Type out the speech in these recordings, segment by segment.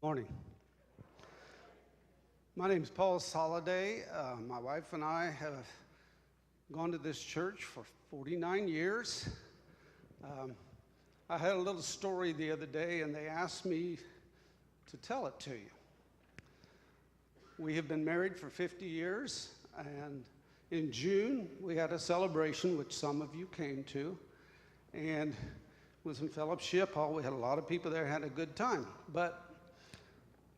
Morning. My name is Paul Soliday. My wife and I have gone to this church for 49 years. I had a little story the other day, and they asked me to tell it to you. We have been married for 50 years, and in June, we had a celebration, which some of you came to, and it was in Fellowship Hall. We had a lot of people there, had a good time. But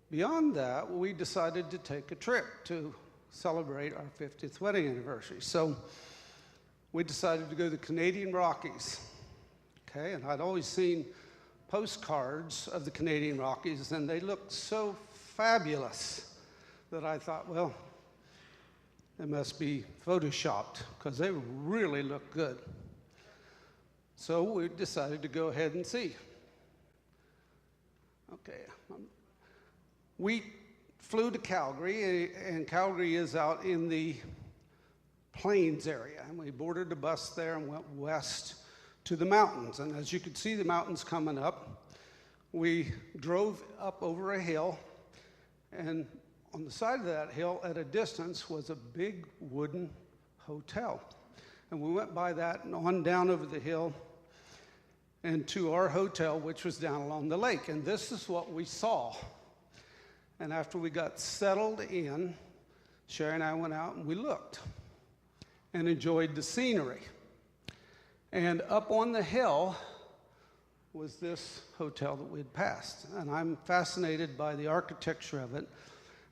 beyond that, we decided to take a trip to celebrate our 50th wedding anniversary. So we decided to go to the Canadian Rockies. Okay, and I'd always seen postcards of the Canadian Rockies, and they looked so fabulous that I thought, well, they must be photoshopped because they really look good. So we decided to go ahead and see. Okay. We flew to Calgary, and Calgary is out in the plains area, and we boarded a bus there and went west to the mountains. And as you could see the mountains coming up, we drove up over a hill, and on the side of that hill at a distance was a big wooden hotel. And we went by that and on down over the hill and to our hotel, which was down along the lake. And this is what we saw. And after we got settled in, Sherry and I went out and we looked and enjoyed the scenery. And up on the hill was this hotel that we had passed. And I'm fascinated by the architecture of it.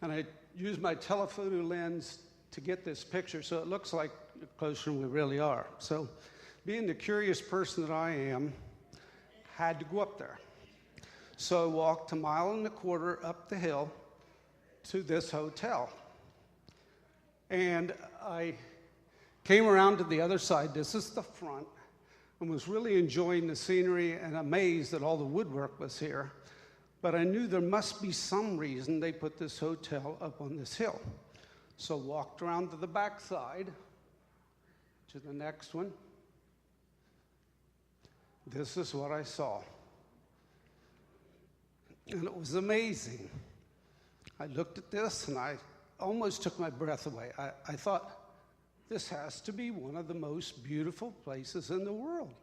And I used my telephoto lens to get this picture so it looks like closer than we really are. So being the curious person that I am, had to go up there. So I walked a mile and a quarter up the hill to this hotel. And I came around to the other side. This is the front, and was really enjoying the scenery and amazed that all the woodwork was here. But I knew there must be some reason they put this hotel up on this hill. So walked around to the back side, to the next one. This is what I saw. And it was amazing. I looked at this and I almost took my breath away. I thought, this has to be one of the most beautiful places in the world.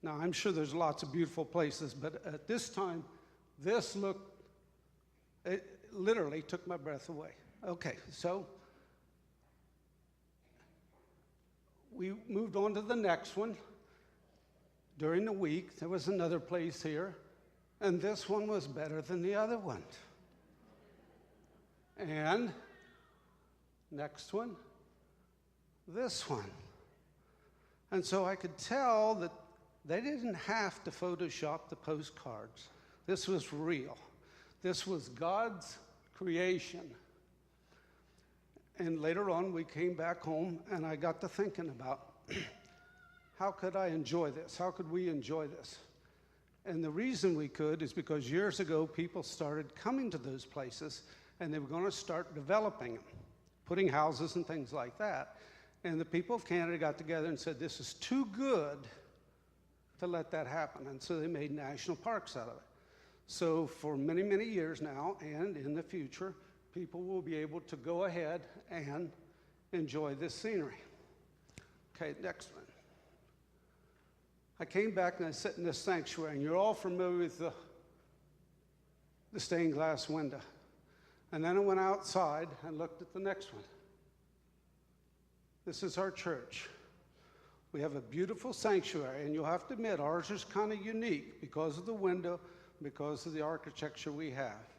Now, I'm sure there's lots of beautiful places, but at this time, this looked, it literally took my breath away. Okay, so we moved on to the next one. During the week, there was another place here. And this one was better than the other one. And next one, this one. And so I could tell that they didn't have to Photoshop the postcards. This was real. This was God's creation. And later on, we came back home, and I got to thinking about how could I enjoy this? How could we enjoy this? And the reason we could is because years ago, people started coming to those places, and they were going to start developing them, putting houses and things like that. And the people of Canada got together and said, this is too good to let that happen. And so they made national parks out of it. So for many, many years now, and in the future, people will be able to go ahead and enjoy this scenery. Okay, next one. I came back and I sat in this sanctuary, and you're all familiar with the stained glass window. And then I went outside and looked at the next one. This is our church. We have a beautiful sanctuary, and you'll have to admit, ours is kind of unique because of the window, because of the architecture we have.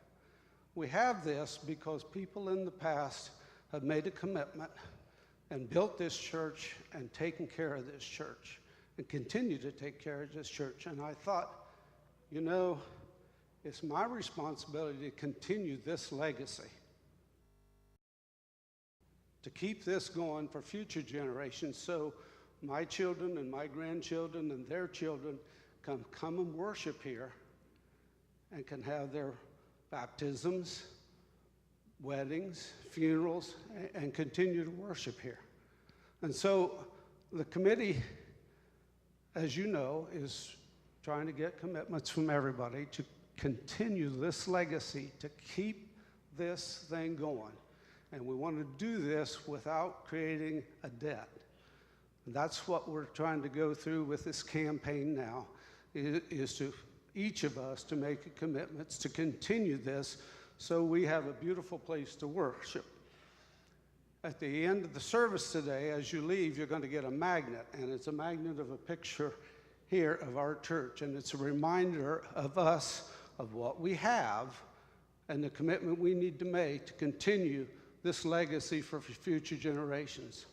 We have this because people in the past have made a commitment and built this church and taken care of this church and continue to take care of this church. And I thought, you know, it's my responsibility to continue this legacy, to keep this going for future generations so my children and my grandchildren and their children can come and worship here and can have their baptisms, weddings, funerals, and continue to worship here. And so the committee, as you know, is trying to get commitments from everybody to continue this legacy, to keep this thing going. And we want to do this without creating a debt. And that's what we're trying to go through with this campaign now, is to each of us to make commitments to continue this so we have a beautiful place to worship. At the end of the service today, as you leave, you're going to get a magnet, and it's a magnet of a picture here of our church, and it's a reminder of us of what we have and the commitment we need to make to continue this legacy for future generations.